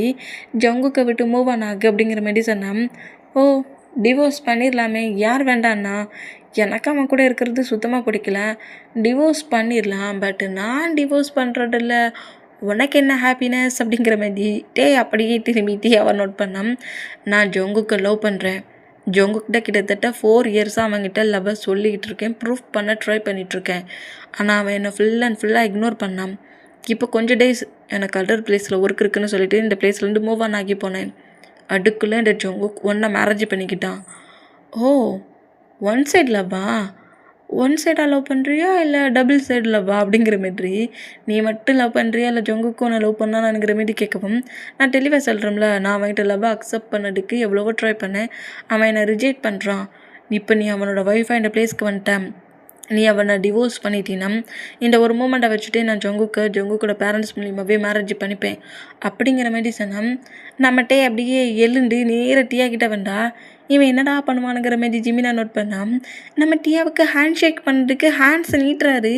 ஜங்குக்கை விட்டு மூவ் ஆன் ஆகு அப்படிங்கிற மாதிரி சொன்னான். ஓ டிவோர்ஸ் பண்ணிடலாமே, யார் வேண்டான்னா, எனக்கு அவன் கூட இருக்கிறது சுத்தமாக பிடிக்கல, டிவோர்ஸ் பண்ணிடலாம், பட் நான் டிவோர்ஸ் பண்ணுறதில்ல, உனக்கு என்ன ஹாப்பினஸ் அப்படிங்கிற மாதிரி அப்படியே திரும்பி அவன் நோட் பண்ணான். நான் ஜங்குக்கு லவ் பண்ணுறேன், ஜங்குக்கிட்ட கிட்டத்தட்ட 4 இயர்ஸாக அவன்கிட்ட லவ்வை சொல்லிக்கிட்டு இருக்கேன், ப்ரூஃப் பண்ண ட்ரை பண்ணிகிட்ருக்கேன். ஆனால் அவன் என்னை ஃபுல்லாக இக்னோர் பண்ணான். இப்போ கொஞ்சம் டேஸ் எனக்கு அதர் பிளேஸில் ஒர்க் இருக்குதுன்னு சொல்லிட்டு இந்த பிளேஸ்லேருந்து மூவ் ஆன் ஆகி போனேன். அதுக்குள்ளே இந்த ஜங்குக் ஒன்றை மேரேஜ் பண்ணிக்கிட்டான். ஓ ஒன் சைட் லவ்வா, ஒன் சைடாக லவ் பண்ணுறியா இல்லை டபுள் சைடு லவ்வா அப்படிங்கிற மாதிரி, நீ மட்டும் லவ் பண்ணுறியா இல்லை ஜங்குக்கும் நான் லவ் பண்ணானுங்கிற மாரி கேட்கவும் நான் தெளிவாக சொல்கிறேன்ல, நான் அவன்கிட்ட லவ்வை அக்செப்ட் பண்ணதுக்கு எவ்வளவோ ட்ரை பண்ணேன், அவன் என்னை ரிஜெக்ட் பண்ணுறான். இப்போ நீ அவனோட ஒய்ஃபாக இந்த பிளேஸ்க்கு வந்துட்டேன், நீ அவனை டிவோர்ஸ் பண்ணிட்டீன்னா இந்த ஒரு மூமெண்ட்டை வச்சுட்டு நான் ஜங்குக்கோட பேரண்ட்ஸ் மூலியமாகவே மேரேஜ் பண்ணிப்பேன் அப்படிங்கிற மாதிரி சொன்னால் நம்மகிட்டே அப்படியே எழுந்து நேராக டீயாக்கிட்ட வேண்டா. இவன் என்னடா பண்ணுவானுங்கிற மாதிரி ஜிமினா நோட் பண்ணால் நம்ம டியாவுக்கு ஹேண்ட் ஷேக் பண்ணுறதுக்கு ஹேண்ட்ஸை நீட்டுறாரு.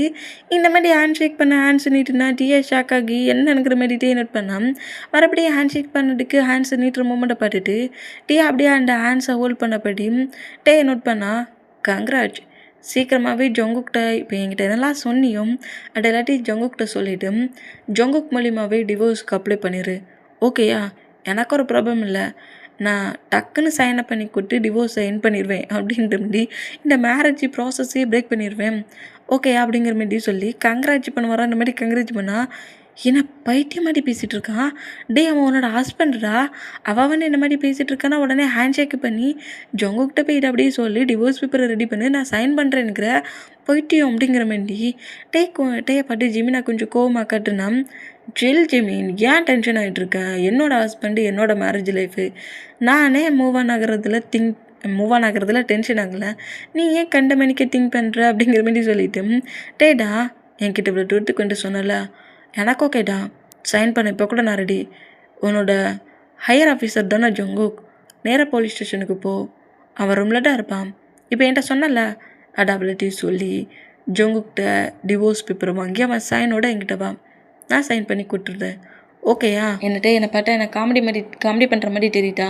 இந்த மாதிரி ஹேண்ட் ஷேக் பண்ண ஹேண்ட்ஸை நீட்டுனா டியா ஷாக் ஆகி என்னங்கிற மாதிரி டே நோட் பண்ணால் மறுபடியும் ஹேண்ட் ஷேக் பண்ணுறதுக்கு ஹேண்ட்ஸை நீட்டுற மூமெண்ட்டை பார்த்துட்டு டியா அப்படியே அந்த ஹேண்ட்ஸை ஹோல்ட் பண்ணபடி டே நோட் பண்ணால் கங்க்ராட், சீக்கிரமாகவே ஜொங்குக்கிட்ட இப்போ என்கிட்ட என்னெல்லாம் சொன்னியும் அது எல்லாத்தையும் ஜொங்குக்கிட்ட சொல்லிவிட்டு ஜொங்குக் மூலியமாகவே டிவோர்ஸ்க்கு அப்ளை பண்ணிடு. ஓகேயா? எனக்கு ஒரு ப்ராப்ளம் இல்லை, நான் டக்குன்னு சைன் அப் பண்ணி கொடுத்து டிவோர்ஸை என் பண்ணிடுவேன் அப்படின்ற மாதிரி இந்த மேரேஜ் ப்ராசஸையே பிரேக் பண்ணிடுவேன். ஓகேயா அப்படிங்கிற மாதிரி சொல்லி கங்க்ராட்சி பண்ணுவாரா. அந்த மாதிரி கங்க்ராட்சி பண்ணால் என்ன பைத்தியம் மாதிரி பேசிகிட்டு இருக்கான். டே அவன் உன்னோட ஹஸ்பண்டா, அவள் வந்து இந்த மாதிரி பேசிகிட்டு இருக்கான்னா உடனே ஹேண்ட் ஷேக் பண்ணி ஜொங்குக்கிட்ட போயிட்டு அப்படியே சொல்லி டிவோர்ஸ் பேப்பரை ரெடி பண்ணி நான் சைன் பண்ணுறேன்னுக்கிற பைத்தியம் அப்படிங்கிற மாதிரி டேயை பாட்டு ஜிமினா கொஞ்சம் கோவமாக காட்டுனா ஜிமின் ஏன் டென்ஷன் ஆகிட்டுருக்கேன், என்னோடய ஹஸ்பண்டு என்னோடய மேரேஜ் லைஃபு, நானே மூவ் ஆன் ஆகிறதுல டென்ஷன் ஆகலை, நீ ஏன் கண்டமணிக்க திங்க் பண்ணுற அப்படிங்கிற மாதிரி சொல்லிவிட்டு டேடா என்கிட்ட இவ்வளோ தூரத்துக்கு கொண்டு சொன்னல எனக்கு ஓகேடா, சைன் பண்ண இப்போ கூட நான் ரெடி. உன்னோட ஹையர் ஆஃபீஸர் தானே ஜொங்குக், நேராக போலீஸ் ஸ்டேஷனுக்கு போ, அவன் ரூமில் தான் இருப்பான். இப்போ என்கிட்ட சொன்னல அடாபிலிட்டி சொல்லி ஜொங்குக்கிட்ட டிவோர்ஸ் பேப்பர் வாங்கி அவன் சைனோட என்கிட்ட வா, நான் சைன் பண்ணி கொடுத்துருந்தேன். ஓகேயா? என்னை பார்த்தா எனக்கு காமெடி பண்ணுற மாதிரி தெரியுதா?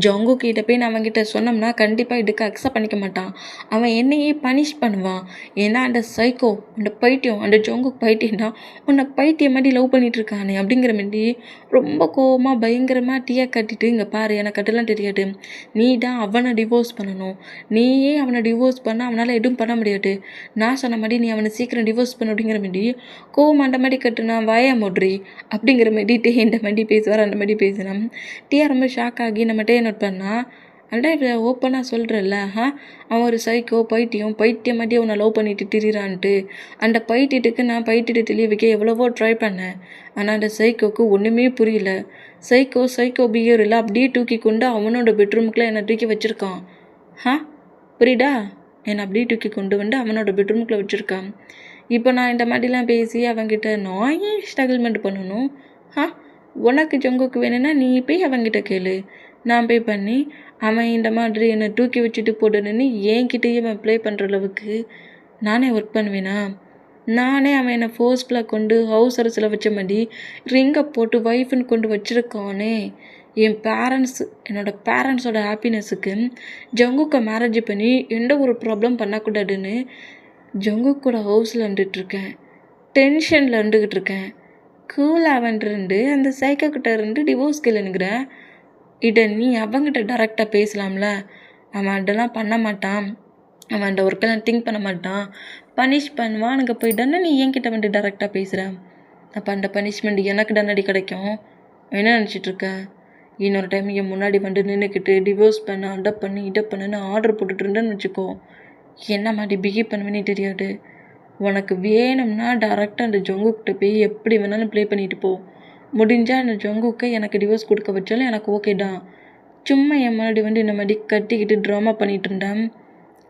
ஜொங்கு கிட்ட போய் நான் அவன்கிட்ட சொன்னோம்னா கண்டிப்பாக இதுக்கு அக்செப்ட் பண்ணிக்க மாட்டான். அவன் என்னையே பனிஷ் பண்ணுவான். ஏன்னா அந்த சைக்கோ, அந்த பைத்தியம், அந்த ஜொங்கு பைத்தியம்னா உன்னை பைத்தியம் மாதிரி லவ் பண்ணிட்டு இருக்கானே அப்படிங்கிற மாதிரி ரொம்ப கோவமாக பயங்கரமாக டீயை கட்டிட்டு இங்கே பாரு, எனக்கு அதெல்லாம் தெரியாது, நீ தான் அவனை டிவோர்ஸ் பண்ணணும், நீயே அவனை டிவோர்ஸ் பண்ண அவனால் எதுவும் பண்ண முடியாது, நான் சொன்ன மாதிரி நீ அவனை சீக்கிரம் டிவோர்ஸ் பண்ண அப்படிங்கிற மாதிரி கோவம் அந்த மாதிரி கட்டுனா வாய மொட்ரி அப்படிங்கிற மாதிரி டே இந்த மாதிரி பேசுவார். அந்த மாதிரி பேசினான். டீயா ரொம்ப ஷாக் ஆகி நம்ம டே நோட் பண்ணால் அல்டா இப்போ ஓப்பனாக சொல்கிறல்ல, அவன் ஒரு சைக்கோ பைத்தியம் மாதிரியே அவனை லவ் பண்ணிட்டு திரிறான்ட்டு. அந்த பைத்தியத்துக்கு நான் பைத்தியத்தை தெளிய வைக்க எவ்வளவோ ட்ரை பண்ணேன். ஆனால் அந்த சைக்கோக்கு ஒன்றுமே புரியல. சைக்கோ பிஹேவியரில் அப்படியே தூக்கி கொண்டு அவனோட பெட்ரூமுக்குள்ளே என்னை தூக்கி வச்சுருக்கான். புரியுதா? என்னை அப்படியே தூக்கி கொண்டு வந்து அவனோட பெட்ரூமுக்குள்ளே வச்சுருக்கான். இப்போ நான் இந்த மாதிரிலாம் பேசி அவன்கிட்ட நான் ஏன் ஸ்ட்ரகிள்மெண்ட் பண்ணணும்? உனக்கு ஜொங்குக்கு வேணும்னா நீ போய் அவன்கிட்ட கேளு, நான் பே பண்ணி அவன் இந்த மாதிரி என்னை தூக்கி வச்சுட்டு போடுன்னு என்கிட்டயே அவன் ப்ளே பண்ணுற அளவுக்கு நானே ஒர்க் பண்ணுவேனா? நானே அவன் என்னை ஃபோர்ஸ்ஃபுல்லாக கொண்டு ஹவுஸ் அரசில் வச்ச மாதிரி ரிங்கை போட்டு ஒய்ஃப்னு கொண்டு வச்சுருக்கானே. என்னோடய பேரண்ட்ஸோட ஹாப்பினஸுக்கு ஜங்குக்கை மேரேஜ் பண்ணி எந்த ஒரு ப்ராப்ளம் பண்ணக்கூடாதுன்னு ஜங்குக் கூட ஹவுஸில் இருந்துகிட்ருக்கேன், டென்ஷனில் இருந்துக்கிட்டு இருக்கேன். கூலாக வந்துருந்து அந்த சைக்கிட்ட இருந்து டிவோர்ஸ் கேளுங்கிறேன். இதை நீ அவங்ககிட்ட டேரெக்டாக பேசலாம்ல. அவன் அதெல்லாம் பண்ண மாட்டான், அவன் அந்த ஒர்க்கெல்லாம் திங்க் பண்ண மாட்டான், பனிஷ் பண்ணுவான். அங்கே போயிட்டானே நீ என்கிட்ட வந்து டேரெக்டாக பேசுகிறேன். அப்போ அந்த பனிஷ்மெண்ட் எனக்கு தானடி கிடைக்கும். என்ன நினச்சிட்ருக்க? இன்னொரு டைம் என் முன்னாடி வந்து நின்றுக்கிட்டு டிவோர்ஸ் பண்ண அதை பண்ணி இதை பண்ணுன்னு ஆர்டர் போட்டுட்டு இருந்தேன்னு வச்சுக்கோ, என்ன மாதிரி பிஹேவ் பண்ணுவேன்னு தெரியாது. உனக்கு வேணும்னா டேரெக்டாக அந்த ஜொங்குக்கிட்ட போய் எப்படி வேணாலும் ப்ளே பண்ணிட்டு போ. முடிஞ்சால் அந்த ஜொங்குக்கை எனக்கு டிவோர்ஸ் கொடுக்க வச்சாலும் எனக்கு ஓகே தான். சும்மா என் முன்னாடி வந்து இந்த மாதிரி கட்டிக்கிட்டு ட்ராமா பண்ணிகிட்டு இருந்தேன்,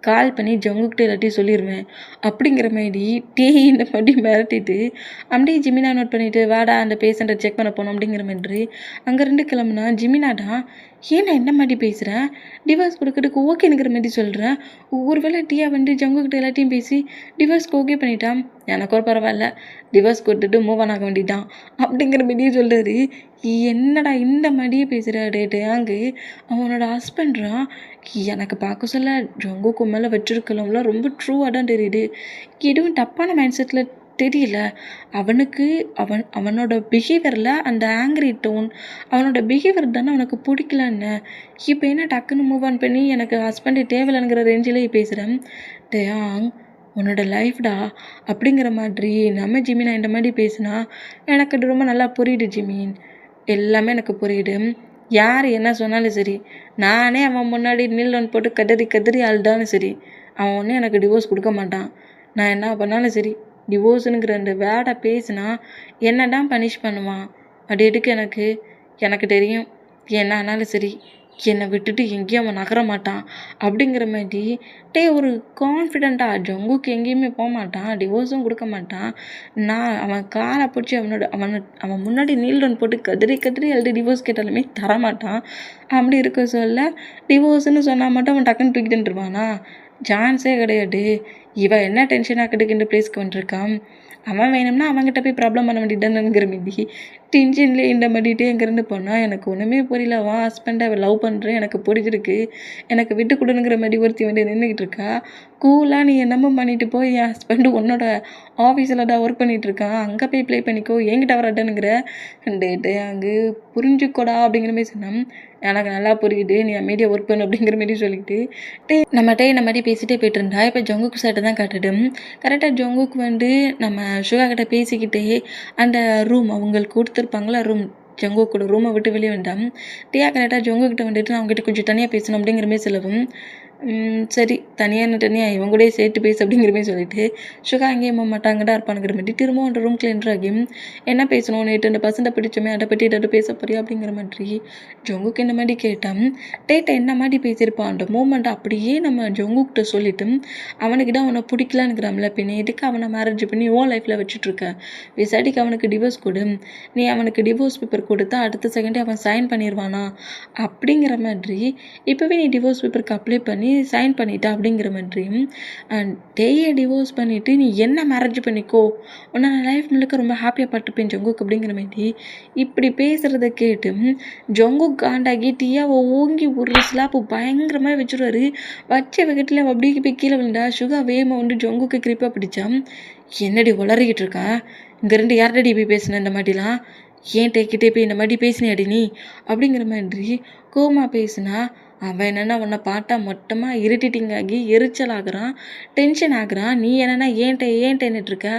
கால் பண்ணி ஜங்குக்கிட்ட எல்லாத்தையும் சொல்லிடுவேன் அப்படிங்கிற மாதிரி இந்த மாதிரி மிரட்டிட்டு அப்படியே ஜிமினா நோட் பண்ணிவிட்டு வாடா அந்த பேஷண்ட்டை செக் பண்ண போனோம் அப்படிங்கிற மாதிரி அங்கேருந்து கிளம்புனா ஜிமினாடா ஏன் நான் என்ன மாதிரி பேசுகிறேன், டிவோர்ஸ் கொடுக்கறதுக்கு ஓகேங்கிற மாதிரி சொல்கிறேன். ஒருவேளை டீயா வந்து ஜங்குக்கிட்ட எல்லாத்தையும் பேசி டிவோர்ஸ்க்கு ஓகே பண்ணிட்டான், எனக்கு ஒரு பரவாயில்ல, டிவோர்ஸ் கொடுத்துட்டு மூவ் ஆன் ஆக வேண்டியதான் அப்படிங்கிற மாதிரியே சொல்கிறாரு. என்னடா இந்த மாதிரியே பேசுகிற டேட்டு அங்கு அவனோட ஹஸ்பண்ட்ரா. எனக்கு பார்க்க சொல்ல ஜங்குக்கு மேலே வச்சிருக்கலம்லாம் ரொம்ப ட்ரூவாக தான் தெரியுது, எதுவும் தப்பான மைண்ட் செட்டில் தெரியல. அவனுக்கு அவனோட பிஹேவியரில் அந்த ஆங்கிரி டோன், அவனோட பிஹேவியர் தானே அவனுக்கு பிடிக்கலன்னு. இப்போ என்ன டக்குன்னு மூவ் ஆன் பண்ணி எனக்கு ஹஸ்பண்டு தேவையில்லைங்கிற ரேஞ்சிலேயே பேசுகிறேன். டேயாங் உன்னோட லைஃப்டா அப்படிங்கிற மாதிரி நம்ம ஜிமினா இந்த மாதிரி பேசுனா எனக்கு அது ரொம்ப நல்லா புரியுது ஜிமின், எல்லாமே எனக்கு புரியுது. யார் என்ன சொன்னாலும் சரி, நானே அவன் முன்னாடி நீல் போட்டு கதறி அழுதாலும் சரி, அவன் ஒன்றும் எனக்கு டிவோர்ஸ் கொடுக்க மாட்டான். நான் என்ன பண்ணாலும் சரி, டிவோர்ஸுங்கிற அந்த வேர்டை பேசினா என்ன தான் பனிஷ் பண்ணுவான். அது எதுக்கு எனக்கு தெரியும். என்ன ஆனாலும் சரி என்னை விட்டுட்டு எங்கேயும் அவன் நகர மாட்டான் அப்படிங்கிற மாதிரி ஒரு கான்ஃபிடெண்ட்டாக ஜங்குக்கு எங்கேயுமே போக மாட்டான், டிவோர்ஸும் கொடுக்க மாட்டான். நான் அவன் காலை பிடிச்சி அவன் முன்னாடி நீல் ரன் போட்டு கதறி கதறி எழுதி டிவோர்ஸ் கேட்டாலுமே தரமாட்டான். அப்படி இருக்க சொல்ல டிவோர்ஸ்னு சொன்னால் மட்டும் அவன் டக்குன்னு தூக்கிட்டு வந்துருவானா? சான்ஸே கிடையாது. இவன் என்ன டென்ஷன் ஆக்கிட்டுக்கின்ற பிளேஸ்க்கு வந்துருக்கான். அவன் வேணும்னா அவங்ககிட்ட போய் ப்ராப்ளம் பண்ண வேண்டியதானுங்கிற மீதி டென்ஷன்லேயே இந்த பண்ணிகிட்டே இங்கேருந்து போனால் எனக்கு ஒன்றுமே புரியல. அவன் ஹஸ்பண்டை லவ் பண்ணுறேன், எனக்கு பிடிச்சிருக்கு, எனக்கு விட்டு கொடுங்கிற மாதிரி ஒருத்தி வந்து நின்றுக்கிட்டு இருக்கா. கூலாக நீ என்னமோ பண்ணிட்டு போய் என் ஹஸ்பண்டு உன்னோட ஆஃபீஸில் தான் ஒர்க் பண்ணிகிட்ருக்கான், அங்கே போய் ப்ளே பண்ணிக்கோ, என்கிட்ட வரட்டனுங்கிற டேட்டு அங்கே புரிஞ்சுக்கோடா அப்படிங்கிற மாதிரி சொன்னான். எனக்கு நல்லா புரியுது, நீ அமைதியாக ஒர்க் பண்ணு அப்படிங்கிற மாதிரி சொல்லிட்டு இந்த மாதிரி பேசிகிட்டே போயிட்டு இருந்தா. இப்போ ஜங்குக்கு சைட்டை தான் காட்டுடும். கரெக்டாக ஜங்குக்கு வந்து நம்ம சுகா கிட்ட பேசிக்கிட்டே அந்த ரூம் அவங்களுக்கு கொடுத்துருப்பாங்களா ரூம், ஜங்குக்கோட ரூமை விட்டு வெளியே வந்தான். டியா கரெக்டாக ஜங்குக்கிட்ட வந்துட்டு நான் அவங்ககிட்ட கொஞ்சம் தனியாக பேசணும் அப்படிங்கிற மாதிரி சொல்லவும், சரி தனியாக இவங்க கூட சேர்த்து பேசு அப்படிங்கிற மாதிரி சொல்லிட்டு சுகா அங்கேயும் போக மாட்டாங்கடா இருப்பானுங்கிற மாதிரி திரும்பவும் அந்த ரூம்க்கு என்ட்ராகி என்ன பேசணும், நேற்று அந்த பசங்களை பிடிச்சோமே அதை பற்றி ஏதாவது பேச போறியா அப்படிங்கிற மாதிரி ஜங்குக்கு இந்த மாதிரி கேட்டான். டேட்டை என்ன மாதிரி பேசியிருப்பான் அந்த மூமெண்ட் அப்படியே நம்ம ஜங்குக்கிட்ட சொல்லிட்டு அவனுக்கிட்ட அவனை பிடிக்கலான்னுங்கிறான்ல, பின்ன எதுக்கு அவனை மேரேஜ் பண்ணி ஓ லைஃப்பில் வச்சுட்ருக்க, விசாடிக்கு அவனுக்கு டிவோர்ஸ் கொடு, நீ அவனுக்கு டிவோர்ஸ் பேப்பர் கொடுத்தா அடுத்த செகண்டே அவன் சைன் பண்ணிடுவானா அப்படிங்கிற மாதிரி இப்போவே நீ டிவோர்ஸ் பேப்பருக்கு அப்ளை பண்ணி சைன் பண்ணிட்டா அப்படிங்கிற மாதிரியும் டேயை டிவோர்ஸ் பண்ணிவிட்டு நீ என்ன மேரேஜ் பண்ணிக்கோ, உன்னை நான் லைஃப் முழுக்க ரொம்ப ஹாப்பியாக பட்டுப்பேன் ஜங்குக் அப்படிங்கிற மாதிரி இப்படி பேசுகிறத கேட்டு ஜங்குக் காண்டாகி டீயாவை ஓங்கி ஒரு ஸ்லாப்பு பயங்கரமாக வச்சுருவாரு. வச்ச விக்கெட்டில் அப்படியே போய் கீழே விழுந்தா. சுகா வேகமாக வந்து ஜங்குக்கு கிரிப்பாக பிடிச்சான். என்னடி உளறிக்கிட்டு இருக்கா, இங்கேருந்து யார்டடி போய் பேசினேன் இந்த மாதிரிலாம், ஏன் டேக்கிட்டே போய் இந்த மாதிரி பேசினியாடி நீ அப்படிங்கிற மாதிரி கோமா பேசினா. அவன் என்னென்னா உன்னை பார்த்தா மொத்தமாக இரிட்டேட்டிங் ஆகி எரிச்சல் ஆகுறான், டென்ஷன் ஆகுறான். நீ என்னென்னா ஏன்ட்டேன்னுட்டு இருக்க,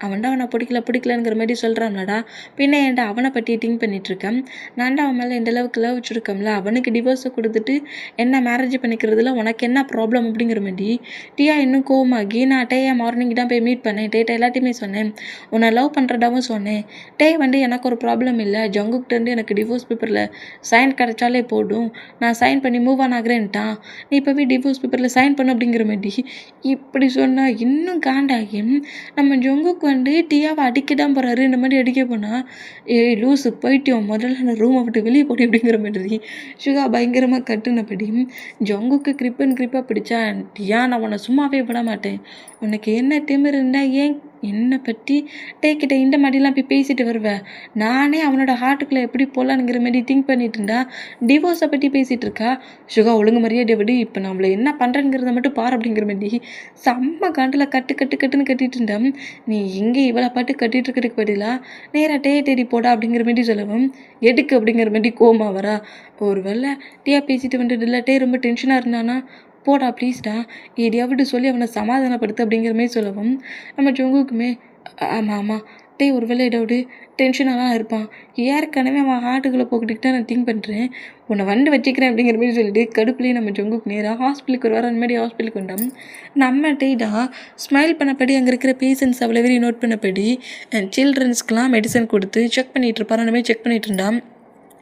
அவன்டா அவனை பிடிக்கலங்கிற மாதிரி சொல்கிறான்லடா, பின்ன ஏன்டா அவனை பற்றி திங்க் பண்ணிகிட்ருக்கேன், நான்டா அவன் மேலே இந்த அளவுக்கு லவ் வச்சுருக்கோம்ல, அவனுக்கு டிவோர்ஸை கொடுத்துட்டு என்ன மேரேஜ் பண்ணிக்கிறதுல உனக்கு என்ன ப்ராப்ளம் அப்படிங்கிற மாதிரி டியா இன்னும் கோவமாகி நான் டேயை மார்னிங் தான் போய் மீட் பண்ணேன், டேட்டை எல்லாத்தையுமே சொன்னேன், உன்னை லவ் பண்ணுறதாவும் சொன்னேன், டே வந்து எனக்கு ஒரு ப்ராப்ளம் இல்லை, ஜங்குக்கிட்டேருந்து எனக்கு டிவோர்ஸ் பேப்பரில் சைன் கிடைச்சாலே போடும், நான் சைன் பண்ணி மூவ் ஆன் ஆகிறேன்ட்டான், நீ இப்போவே டிவோர்ஸ் பேப்பரில் சைன் பண்ண அப்படிங்கிற மாதிரி இப்படி சொன்னால் இன்னும் காண்டாகி நம்ம ஜங்குக்கு வந்து டியாவை அடிக்க தான் போகிறாரு. இந்த மாதிரி அடிக்க போனால் ஏய் லூஸு போயிட்டோம், முதல்ல அந்த ரூமை விட்டு வெளியே போடி அப்படிங்கிற மாதிரி சுகா பயங்கரமாக கட்டுனபடி ஜங்குக்கு கிரிப்பாக பிடிச்சா. டியா நான் உன்னை சும்மாவே விட மாட்டேன், உனக்கு என்ன திமிர் இருந்தால் ஏன் என்னை பற்றி டேக்கிட்ட இந்த மாதிரிலாம் போய் பேசிட்டு வருவேன், நானே அவனோட ஹார்ட்டுக்குள்ளே எப்படி போகலான்ங்கிற மாதிரி திங்க் பண்ணிட்டு இருந்தா டிவோர்ஸை பற்றி பேசிகிட்டு இருக்கா. சுகா ஒழுங்கு மரியாதை விடு, இப்போ நம்மளை என்ன பண்ணுறேங்கிறத மட்டும் பார் அப்படிங்கிற மாதிரி செம்ம காண்டில் கட்டுன்னு கட்டிட்டு இருந்தேன். நீ இங்கே இவ்வளோ பாட்டு கட்டிட்டு இருக்கிறதுக்கு பதிலாக நேராக தேடி போடா அப்படிங்கிற மாதிரி சொல்லவும் எதுக்கு அப்படிங்கிற மாதிரி கோமா வரா. ஒரு வேளை டீயா பேசிட்டு வந்துட்டு இல்லை ரொம்ப டென்ஷனாக இருந்தானா, போடா ப்ளீஸ்டா எதையாவது சொல்லி அவனை சமாதானப்படுத்து அப்படிங்கிற மாதிரி சொல்லவும் நம்ம ஜங்குக்குமே ஆமாம் ஒரு வேளை ஏதாவது டென்ஷனாக தான் இருப்பான், ஏற்கனவே அவன் ஹார்ட்டுக்குள்ளே போக்கிட்டு நான் திங்க் பண்ணுறேன், உன்னை வந்து வச்சுக்கிறேன் அப்படிங்கிற மாதிரி சொல்லிட்டு கடுப்புலேயே நம்ம ஜங்குக்கு நேராக ஹாஸ்பிட்டலுக்கு வருவார். அந்த மாதிரி ஹாஸ்பிட்டலுக்கு வந்தோம். நம்ம டேடா ஸ்மைல் பண்ணப்படி அங்கே இருக்கிற பேஷண்ட்ஸ் அவ்வளோ வெரி நோட் பண்ணப்படி சில்ட்ரன்ஸ்க்கெலாம் மெடிசன் கொடுத்து செக் பண்ணிகிட்டு இருப்பார். அந்த மாதிரி செக் பண்ணிகிட்டு இருந்தான்.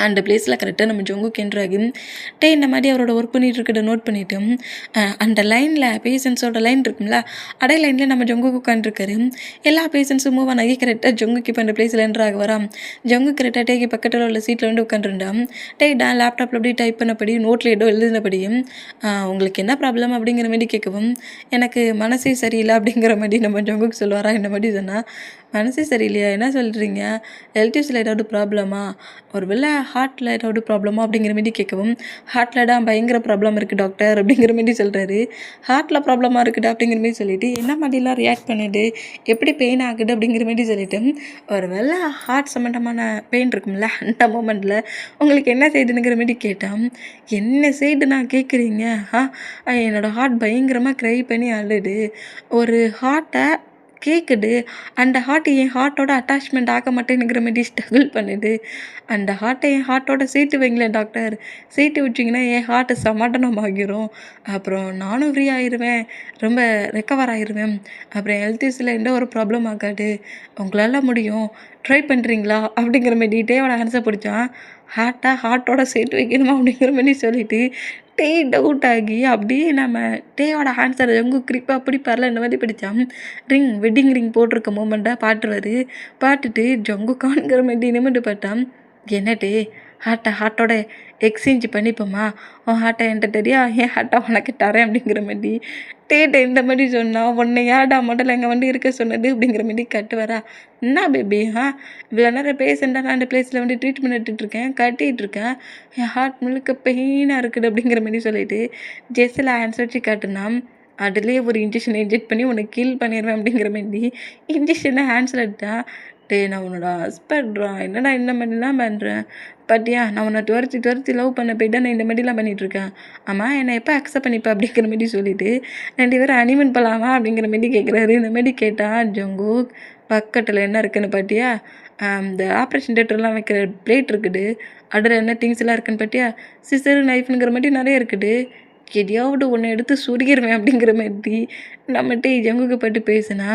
அந்த பிளேஸில் கரெக்டாக நம்ம ஜங்குக்கு என்ட்ராகி இந்த மாதிரி அவரோட ஒர்க் பண்ணிகிட்டு இருக்கிறத நோட் பண்ணிவிட்டு அந்த லைனில் பேஷண்ட்ஸோட லைன் இருக்கும்ல அதே லைனில் நம்ம ஜங்குக்கு உட்காந்துருக்காரு. எல்லா பேஷண்ட்ஸும் மூவ் ஆகி கரெக்டாக ஜங்குக்கு இப்போ அந்த பிளேஸில் என்ட்ராக வரான். ஜங்கு கரெக்டாக டேக்கு பக்கத்தில் உள்ள சீட்டில் வந்து உட்காந்துருந்தான். டேடா லேப்டாப்பில் அப்படியே டைப் பண்ணபடி நோட்டில் ஏதோ எழுதினபடியும் உங்களுக்கு என்ன ப்ராப்ளம் அப்படிங்கிற மாதிரி கேட்கவும் எனக்கு மனசே சரியில்லை அப்படிங்கிற மாதிரி நம்ம ஜங்குக்கு சொல்லுவாரா. இந்த மாதிரி சொன்னால் மனசே சரியில்லையா, என்ன சொல்கிறீங்க, ஹெல்த்திஸில் ஏதாவது ப்ராப்ளமா, ஒரு வேளை ஹார்ட்டில் ஏதாவது ப்ராப்ளமா அப்படிங்கிற மாதிரி கேட்கவும் ஹார்ட்டில் தான் பயங்கர ப்ராப்ளம் இருக்குது டாக்டர் அப்படிங்கிற மாதிரி சொல்கிறாரு. ஹார்ட்டில் ப்ராப்ளமாக இருக்குதா அப்படிங்கிற மாதிரி சொல்லிவிட்டு என்ன மாதிரிலாம் ரியாக்ட் பண்ணுது, எப்படி பெயின் ஆகுது அப்படிங்கிற மாதிரி சொல்லிவிட்டு ஒரு வேளை ஹார்ட் சம்மந்தமான பெயின் இருக்கும்ல அந்த மூமெண்ட்டில் உங்களுக்கு என்ன செய்யுதுங்கிற மாதிரி கேட்டான். என்ன செய்து நான் கேட்குறீங்க, என்னோடய ஹார்ட் பயங்கரமாக க்ரை பண்ணி அழுது, ஒரு ஹார்ட்டை கேட்குது. அந்த ஹார்ட் என் ஹார்ட்டோட அட்டாச்மெண்ட் ஆக மாட்டேங்குற மாரி ஸ்ட்ரகிள் பண்ணுது. அந்த ஹார்ட்டை என் ஹார்ட்டோட சேர்த்து வைங்களேன் டாக்டர். சேர்த்து விட்டிங்கன்னா என் ஹார்ட் சமாதானம் ஆகிரும். அப்புறம் நானும் ஃப்ரீ ஆயிருவேன். ரொம்ப ரெக்கவர் ஆயிருவேன். அப்புறம் ஹெல்த் இஷ்யூல எந்த ஒரு ப்ராப்ளம் ஆகாது. உங்களால முடியும். ட்ரை பண்ணுறீங்களா? அப்படிங்கிற மாரி டேவோட ஆன்சர் பிடிச்சான். ஹார்ட்டோட சேர்த்து வைக்கணுமா? அப்படிங்கிற மாரி சொல்லிட்டு டே டவுட் ஆகி அப்படியே நம்ம டேயோட ஆன்சரை கிரிப்பாக பிடிப்பார்ல இந்த மாதிரி பிடிச்சான். வெட்டிங் ரிங் போட்டிருக்க மூமெண்ட்டாக பாட்டுவார். பாட்டுட்டு ஜங்குக்கான்ங்கிற மாதிரி நிமிட்டு பார்த்தான். என்ன டே ஹார்ட்டோட எக்ஸ்சேஞ்ச் பண்ணிப்போமா? உன் ஹார்ட்டை என்கிட்ட தெரியா, என் ஹார்ட்டை உனக்கு தரேன் அப்படிங்கிற மாதிரி டேட்டை இந்த மாதிரி சொன்னால் உன்னை ஏடா மாடல் எங்கள் வண்டி இருக்க சொன்னது அப்படிங்கிற மாதிரி கட்டுவாரா? என்ன பேபி இவ்வளோ நேரம் பேசண்டா நான் அந்த பிளேஸில் ட்ரீட்மெண்ட் எடுத்துகிட்ருக்கேன், கட்டிகிட்ருக்கேன், என் ஹார்ட் முழுக்க பெயினாக இருக்குது அப்படிங்கிற மாதிரி சொல்லிட்டு ஜெஸ்ஸில் ஆன்சர் வச்சு காட்டுனா அதுலேயே ஒரு இன்ஜெக்ஷன் இன்ஜெக்ட் பண்ணி உன்னை கீல் பண்ணிடுவேன் அப்படிங்கிற மாதிரி இன்ஜெக்ஷனை ஆன்சர் எடுத்தா. டே நான் உன்னோட ஹஸ்பண்ட்ரா, என்னடா இந்த மாதிரிலாம் பண்ணுறேன் பட்டியா? நான் உன்னை துரத்தி லவ் பண்ண போய்ட்டு நான் இந்த மாதிரிலாம் பண்ணிகிட்ருக்கேன். ஆமாம் என்னை எப்போ அக்செப்ட் பண்ணிப்பேன் அப்படிங்கிற மாதிரி சொல்லிவிட்டு 2 பேரும் அனிமன் போகலாமா அப்படிங்கிற மாதிரி கேட்குறாரு. இந்த மாதிரி கேட்டால் ஜங்குக் பக்கத்தில் என்ன இருக்குன்னு பார்த்தியா? இந்த ஆப்ரேஷன் தேட்டர்லாம் வைக்கிற பிளேட் இருக்குது. அதில் என்ன திங்ஸ்லாம் இருக்குன்னு பார்த்தியா? சிசரு நைஃப்னுங்கிற மாதிரி நிறைய இருக்குது. எதையாவது ஒன்று எடுத்து சுருகிடுவேன் அப்படிங்கிற மாதிரி நம்மகிட்ட ஜங்குக்கு பட்டு பேசுனா